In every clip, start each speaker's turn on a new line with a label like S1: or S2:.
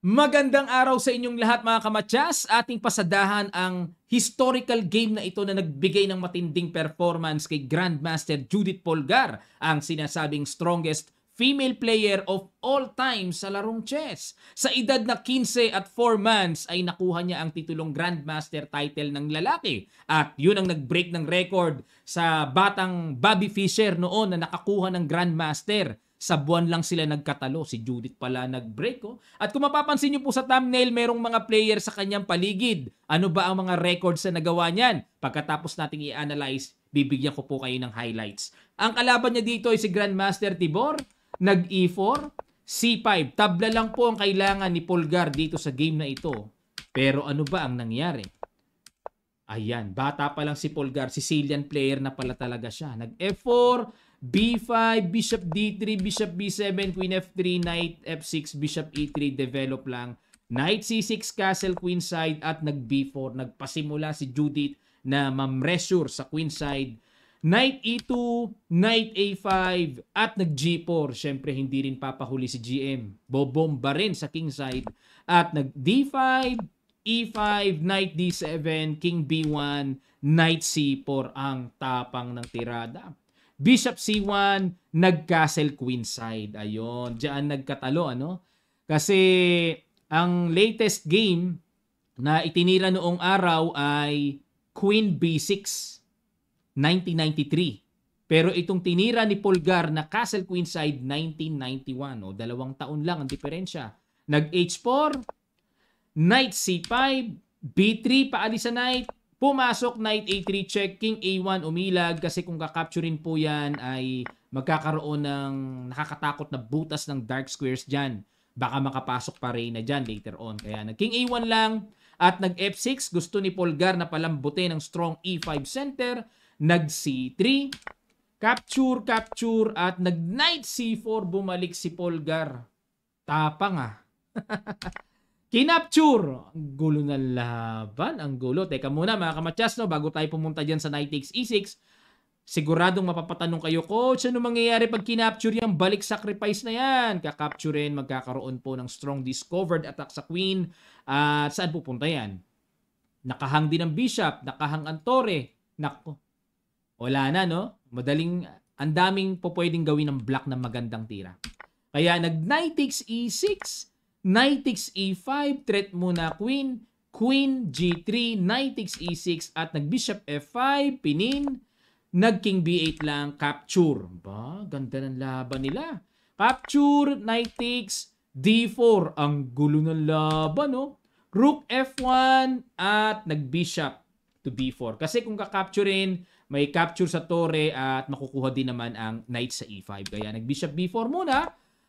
S1: Magandang araw sa inyong lahat mga kamatyas. Ating pasadahan ang historical game na ito na nagbigay ng matinding performance kay Grandmaster Judith Polgar, ang sinasabing strongest female player of all time sa larong chess. Sa edad na 15 at 4 months ay nakuha niya ang titulong Grandmaster title ng lalaki. At yun ang nag-break ng record sa batang Bobby Fischer noon na nakakuha ng Grandmaster. Sa buwan lang sila nagkatalo. Si Judith pala nag-break. Oh. At kung mapapansin nyo po sa thumbnail, merong mga player sa kanyang paligid. Ano ba ang mga records na nagawa niyan? Pagkatapos nating i-analyze, bibigyan ko po kayo ng highlights. Ang kalaban niya dito ay si Grandmaster Tibor. Nag-E4, C5. Tabla lang po ang kailangan ni Polgar dito sa game na ito. Pero ano ba ang nangyari? Ayan, bata pa lang si Polgar. Sicilian player na pala talaga siya. Nag-F4, B5, Bishop D3, Bishop B7, Queen F3, Knight F6, Bishop E3, develop lang. Knight C6, Castle Queenside at nag-B4. Nagpasimula si Judith na ma-pressure sa Queenside. Knight E2, Knight A5 at nag-G4. Siyempre hindi rin papahuli si GM. Bobomba rin sa Kingside. At nag-D5, E5, Knight D7, King B1, Knight C4 ang tapang ng tirada. Bishop C1, nag-Castle Queenside. Ayun, diyan nagkatalo ano? Kasi ang latest game na itinira noong araw ay Queen B6, 1993. Pero itong tinira ni Polgar na Castle Queenside, 1991. O, 2 taon lang ang diferensya. Nag-H4, Knight C5, B3, paalis sa Knight. Pumasok, Knight A3 check, King A1 umilag kasi kung kakapturin po yan ay magkakaroon ng nakakatakot na butas ng dark squares dyan. Baka makapasok pa Reyna dyan later on. Kaya nag-King A1 lang at nag-F6. Gusto ni Polgar na palambutin ng strong E5 center. Nag-C3, capture, capture at nag-Knight C4. Bumalik si Polgar. Tapang ah. Kinapture. Ang gulo na laban. Ang gulo. Teka muna mga kamatyas, no? Bago tayo pumunta dyan sa Knight takes E6, siguradong mapapatanong kayo, Coach, ano mangyayari pag kinapture yan? Balik sacrifice na yan. Kakapturein, magkakaroon po ng strong discovered attack sa Queen. At saan pupunta yan? Nakahang din ang Bishop. Nakahang ang Torre. Nako. Wala na, no? Madaling, ang daming po pwedeng gawin ng block na magandang tira. Kaya nag-Knight takes E6, Knight takes E5, threat muna Queen, Queen G3, Knight takes E6 at nag-Bishop F5, pinin, nag-King B8 lang, capture. Ba, ganda ng laban nila. Capture, Knight takes D4. Ang gulo ng laban, no? Rook F1 at nag-Bishop to B4. Kasi kung kakapturein, may capture sa Torre at makukuha din naman ang Knight sa E5. Kaya nag-Bishop B4 muna.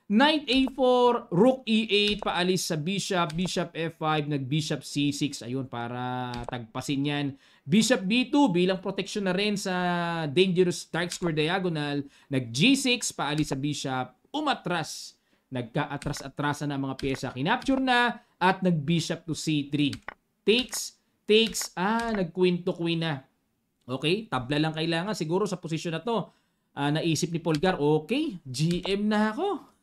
S1: Knight A4, Rook E8, paalis sa Bishop, Bishop F5, nag-Bishop C6, ayun, para tagpasin yan. Bishop B2, bilang protection na rin sa dangerous dark square diagonal, nag-G6, paalis sa Bishop, umatras, nagka-atras-atrasan na mga pyesa, kinapture na, at nag-Bishop to C3. Takes, nag-Queen to Queen na. Okay, tabla lang kailangan, siguro sa posisyon na to. Naisip ni Polgar, okay, GM na ako.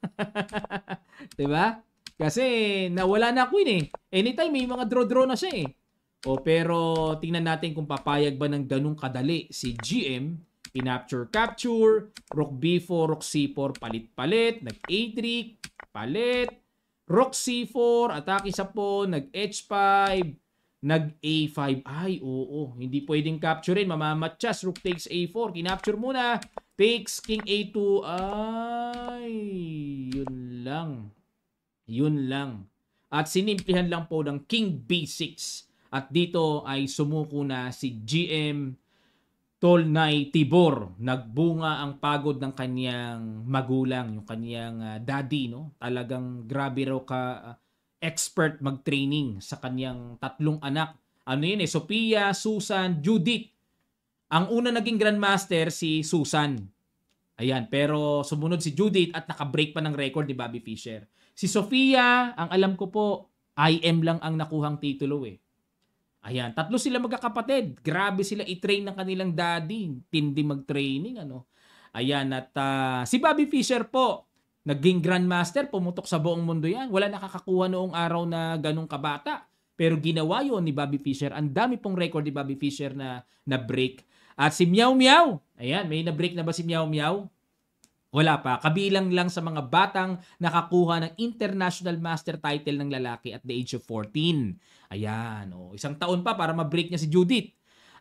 S1: Diba? Kasi nawala na Queen eh. Anytime may mga draw-draw na siya eh. Pero tingnan natin kung papayag ba ng ganung kadali si GM. Capture, Rook B4, Rook C4, palit-palit, nag-A3, palit, Rook C4, atake sa pawn, nag-H5, nag-A5. Ay, oo. Hindi pwedeng capturein. Mamamatyas. Rook takes A4. Kinapture muna. Takes King A2. Ay, yun lang. Yun lang. At sinimplihan lang po ng King B6. At dito ay sumuko na si GM Tolnay Tibor. Nagbunga ang pagod ng kanyang magulang, yung kanyang daddy, no? Talagang grabe raw ka expert mag-training sa kanyang 3 anak. Ano yun eh, Sophia, Susan, Judith. Ang una naging grandmaster si Susan. Ayan, pero sumunod si Judith at naka-break pa ng record ni Bobby Fischer. Si Sophia, ang alam ko po, IM lang ang nakuhang titulo eh. Ayan, 3 sila magkakapatid. Grabe sila i-train ng kanilang daddy. Tindi mag-training, ano. Ayan, at si Bobby Fischer po, Naging grandmaster, pumutok sa buong mundo yan. Wala nakakakuha noong araw na ganong kabata. Pero ginawa yon ni Bobby Fischer. Ang dami pong record ni Bobby Fischer na break. At si Meow Meow, ayan, may na-break na ba si Meow Meow? Wala pa. Kabilang lang sa mga batang nakakuha ng international master title ng lalaki at the age of 14. Ayan. Isang taon pa para ma-break niya si Judith.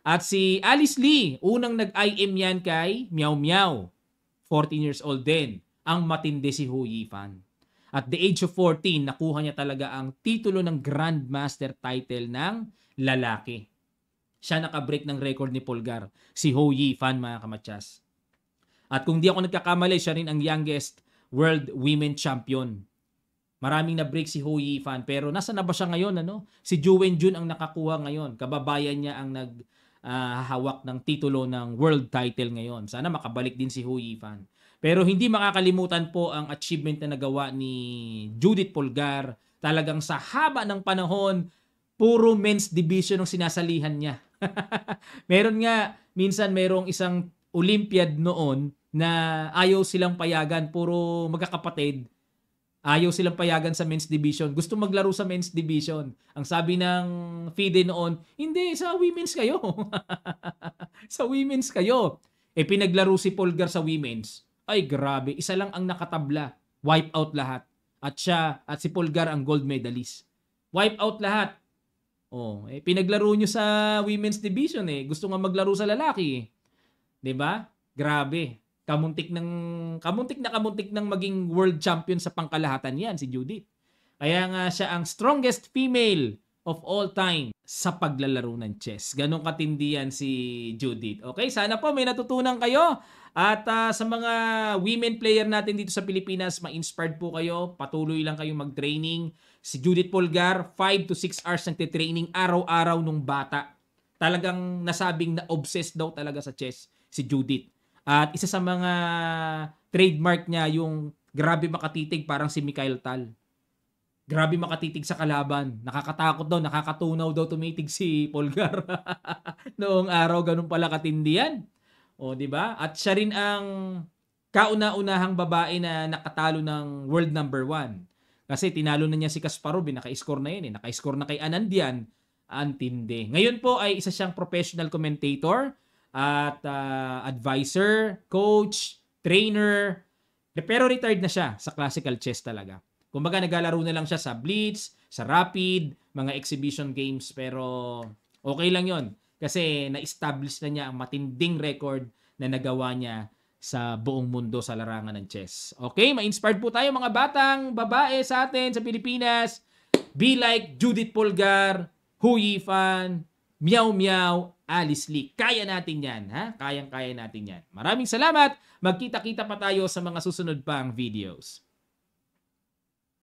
S1: At si Alice Lee, unang nag-IM yan kay Meow Meow. 14 years old din. Ang matindi si Hu Yifan. At the age of 14, nakuha niya talaga ang titulo ng Grandmaster title ng lalaki. Siya naka-break ng record ni Polgar. Si Hu Yifan, mga kamatsas. At kung di ako nagkakamali, siya rin ang youngest world women champion. Maraming na-break si Hu Yifan. Pero nasa na ba siya ngayon? Si Ju Wenjun ang nakakuha ngayon. Kababayan niya ang naghahawak ng titulo ng world title ngayon. Sana makabalik din si Hu Yifan. Pero hindi makakalimutan po ang achievement na nagawa ni Judith Polgar. Talagang sa haba ng panahon, puro men's division ang sinasalihan niya. Minsan merong isang Olympiad noon na ayaw silang payagan, puro magkakapatid. Ayaw silang payagan sa men's division. Gusto maglaro sa men's division. Ang sabi ng FIDE noon, hindi, sa women's kayo. Sa women's kayo. Pinaglaro si Polgar sa women's. Ay grabe, isa lang ang nakatabla. Wipe out lahat. At siya at si Polgar ang gold medalist. Wipe out lahat. Pinaglaro nyo sa women's division Gusto nga maglaro sa lalaki 'Di ba? Grabe. Kamuntik ng maging world champion sa pangkalahatan 'yan si Judith. Kaya nga siya ang strongest female of all time sa paglalaro ng chess. Ganong katindi yan si Judith. Okay, sana po may natutunan kayo. At sa mga women player natin dito sa Pilipinas, ma-inspired po kayo. Patuloy lang kayong mag-training. Si Judith Polgar, 5 to 6 hours nagtitraining araw-araw nung bata. Talagang nasabing na-obsessed daw talaga sa chess si Judith. At isa sa mga trademark niya yung grabe makatitig parang si Mikhail Tal. Grabe makatitig sa kalaban. Nakakatakot daw, nakakatunaw daw tumitig si Polgar. Noong araw, ganun pala katindi yan. Di ba? At siya rin ang kauna-unahang babae na nakatalo ng world number 1. Kasi tinalo na niya si Kasparov, naka-score na yun Naka-score na kay Anandian. Antindi. Ngayon po ay isa siyang professional commentator at advisor, coach, trainer. Pero retired na siya sa classical chess talaga. Kumbaga naglalaro na lang siya sa Blitz, sa Rapid, mga exhibition games. Pero okay lang yon kasi na-establish na niya ang matinding record na nagawa niya sa buong mundo sa larangan ng chess. Okay, ma-inspired po tayo mga batang babae sa atin sa Pilipinas. Be like Judith Polgar, Hu Yifan, Meow Meow, Alice Lee. Kaya natin yan, ha? Kayang-kaya natin yan. Maraming salamat. Magkita-kita pa tayo sa mga susunod pang videos.